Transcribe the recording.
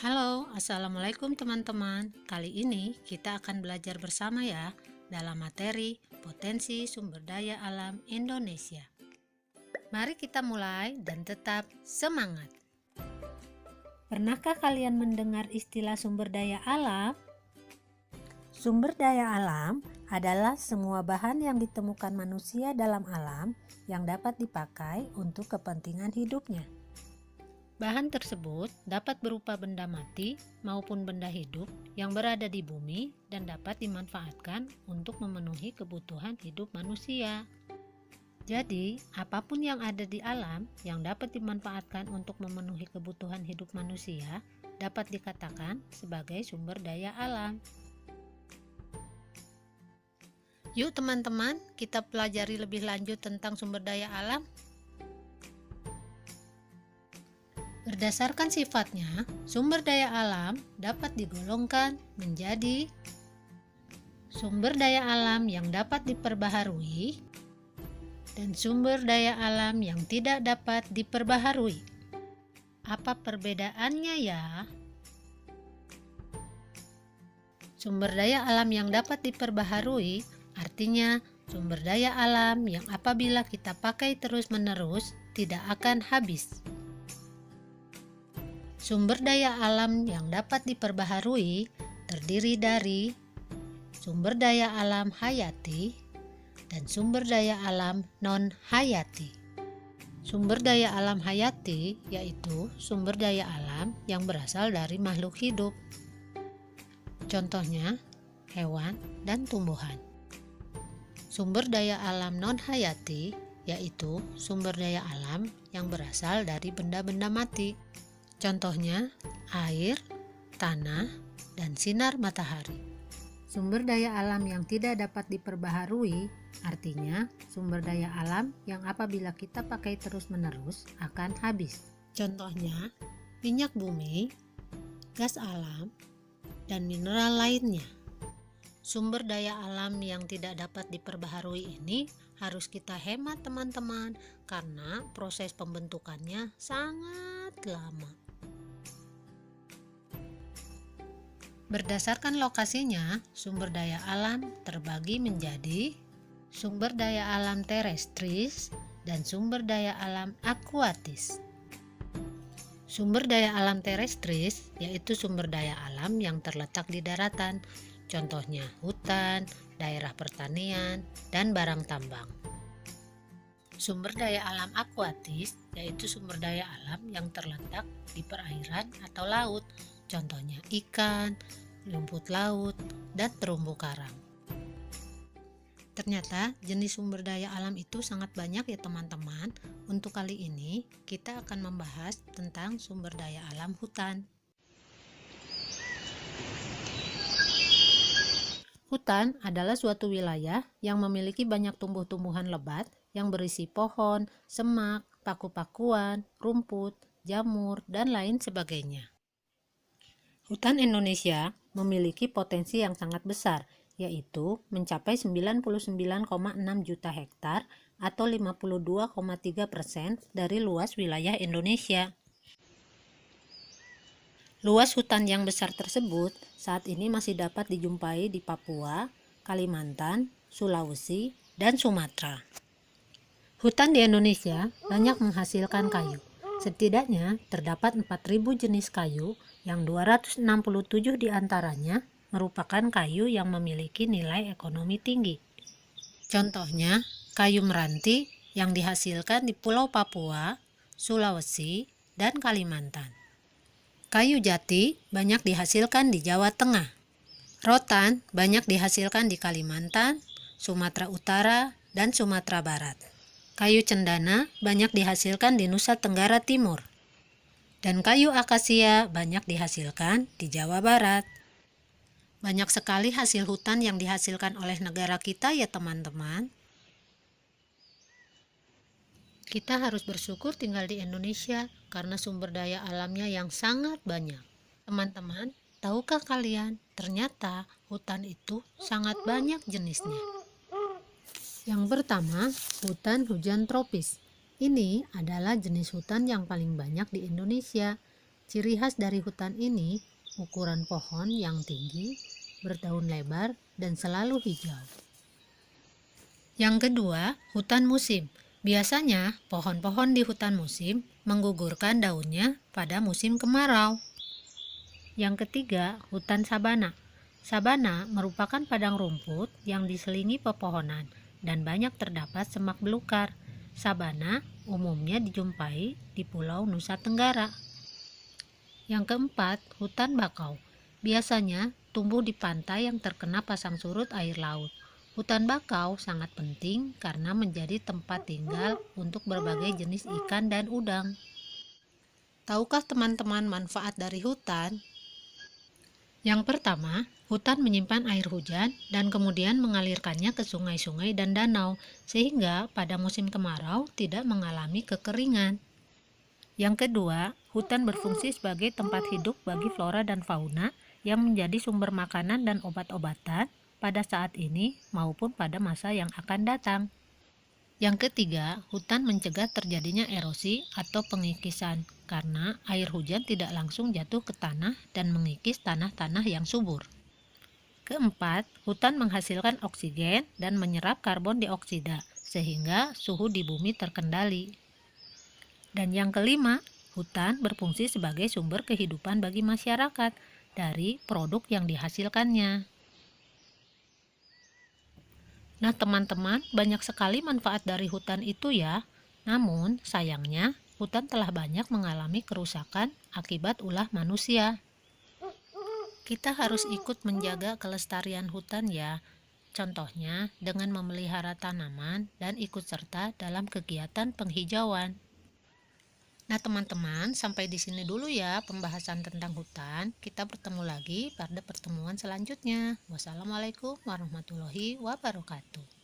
Halo, Assalamualaikum teman-teman. Kali ini kita akan belajar bersama ya dalam materi potensi sumber daya alam Indonesia. Mari kita mulai dan tetap semangat. Pernahkah kalian mendengar istilah sumber daya alam? Sumber daya alam adalah semua bahan yang ditemukan manusia dalam alam yang dapat dipakai untuk kepentingan hidupnya. Bahan tersebut dapat berupa benda mati maupun benda hidup yang berada di bumi dan dapat dimanfaatkan untuk memenuhi kebutuhan hidup manusia. Jadi, apapun yang ada di alam yang dapat dimanfaatkan untuk memenuhi kebutuhan hidup manusia dapat dikatakan sebagai sumber daya alam. Yuk teman-teman, kita pelajari lebih lanjut tentang sumber daya alam. Berdasarkan sifatnya, sumber daya alam dapat digolongkan menjadi sumber daya alam yang dapat diperbaharui dan sumber daya alam yang tidak dapat diperbaharui. Apa perbedaannya ya? Sumber daya alam yang dapat diperbaharui artinya sumber daya alam yang apabila kita pakai terus-menerus tidak akan habis. Sumber daya alam yang dapat diperbaharui terdiri dari sumber daya alam hayati dan sumber daya alam non-hayati. Sumber daya alam hayati yaitu sumber daya alam yang berasal dari makhluk hidup. Contohnya, hewan dan tumbuhan. Sumber daya alam non-hayati yaitu sumber daya alam yang berasal dari benda-benda mati. Contohnya, air, tanah, dan sinar matahari. Sumber daya alam yang tidak dapat diperbaharui artinya sumber daya alam yang apabila kita pakai terus-menerus akan habis. Contohnya, minyak bumi, gas alam, dan mineral lainnya. Sumber daya alam yang tidak dapat diperbaharui ini harus kita hemat teman-teman karena proses pembentukannya sangat lama. Berdasarkan lokasinya, sumber daya alam terbagi menjadi sumber daya alam terestris dan sumber daya alam akuatis. Sumber daya alam terestris yaitu sumber daya alam yang terletak di daratan, contohnya hutan, daerah pertanian, dan barang tambang. Sumber daya alam akuatis yaitu sumber daya alam yang terletak di perairan atau laut, contohnya ikan, rumput laut, dan terumbu karang. Ternyata jenis sumber daya alam itu sangat banyak ya teman-teman. Untuk kali ini kita akan membahas tentang sumber daya alam hutan. Hutan adalah suatu wilayah yang memiliki banyak tumbuh-tumbuhan lebat yang berisi pohon, semak, paku-pakuan, rumput, jamur, dan lain sebagainya. Hutan Indonesia memiliki potensi yang sangat besar, yaitu mencapai 99,6 juta hektar atau 52,3% dari luas wilayah Indonesia. Luas hutan yang besar tersebut saat ini masih dapat dijumpai di Papua, Kalimantan, Sulawesi, dan Sumatera. Hutan di Indonesia banyak menghasilkan kayu. Setidaknya terdapat 4.000 jenis kayu yang 267 diantaranya merupakan kayu yang memiliki nilai ekonomi tinggi. Contohnya, kayu meranti yang dihasilkan di Pulau Papua, Sulawesi, dan Kalimantan. Kayu jati banyak dihasilkan di Jawa Tengah. Rotan banyak dihasilkan di Kalimantan, Sumatera Utara, dan Sumatera Barat. Kayu cendana banyak dihasilkan di Nusa Tenggara Timur. Dan kayu akasia banyak dihasilkan di Jawa Barat. Banyak sekali hasil hutan yang dihasilkan oleh negara kita ya teman-teman. Kita harus bersyukur tinggal di Indonesia karena sumber daya alamnya yang sangat banyak. Teman-teman, tahukah kalian ternyata hutan itu sangat banyak jenisnya? Yang pertama, hutan hujan tropis. Ini adalah jenis hutan yang paling banyak di Indonesia. Ciri khas dari hutan ini, ukuran pohon yang tinggi, berdaun lebar, dan selalu hijau. Yang kedua, hutan musim. Biasanya, pohon-pohon di hutan musim menggugurkan daunnya pada musim kemarau. Yang ketiga, hutan sabana. Sabana merupakan padang rumput yang diselingi pepohonan dan banyak terdapat semak belukar. Sabana umumnya dijumpai di Pulau Nusa Tenggara. Yang keempat, hutan bakau. Biasanya tumbuh di pantai yang terkena pasang surut air laut. Hutan bakau sangat penting karena menjadi tempat tinggal untuk berbagai jenis ikan dan udang. Tahukah teman-teman manfaat dari hutan? Yang pertama, hutan menyimpan air hujan dan kemudian mengalirkannya ke sungai-sungai dan danau, sehingga pada musim kemarau tidak mengalami kekeringan. Yang kedua, hutan berfungsi sebagai tempat hidup bagi flora dan fauna yang menjadi sumber makanan dan obat-obatan pada saat ini maupun pada masa yang akan datang. Yang ketiga, hutan mencegah terjadinya erosi atau pengikisan karena air hujan tidak langsung jatuh ke tanah dan mengikis tanah-tanah yang subur. Keempat, hutan menghasilkan oksigen dan menyerap karbon dioksida sehingga suhu di bumi terkendali. Dan yang kelima, hutan berfungsi sebagai sumber kehidupan bagi masyarakat dari produk yang dihasilkannya. Nah, teman-teman, banyak sekali manfaat dari hutan itu ya. Namun, sayangnya, hutan telah banyak mengalami kerusakan akibat ulah manusia. Kita harus ikut menjaga kelestarian hutan ya. Contohnya, dengan memelihara tanaman dan ikut serta dalam kegiatan penghijauan. Nah, teman-teman, sampai di sini dulu ya pembahasan tentang hutan. Kita bertemu lagi pada pertemuan selanjutnya. Wassalamualaikum warahmatullahi wabarakatuh.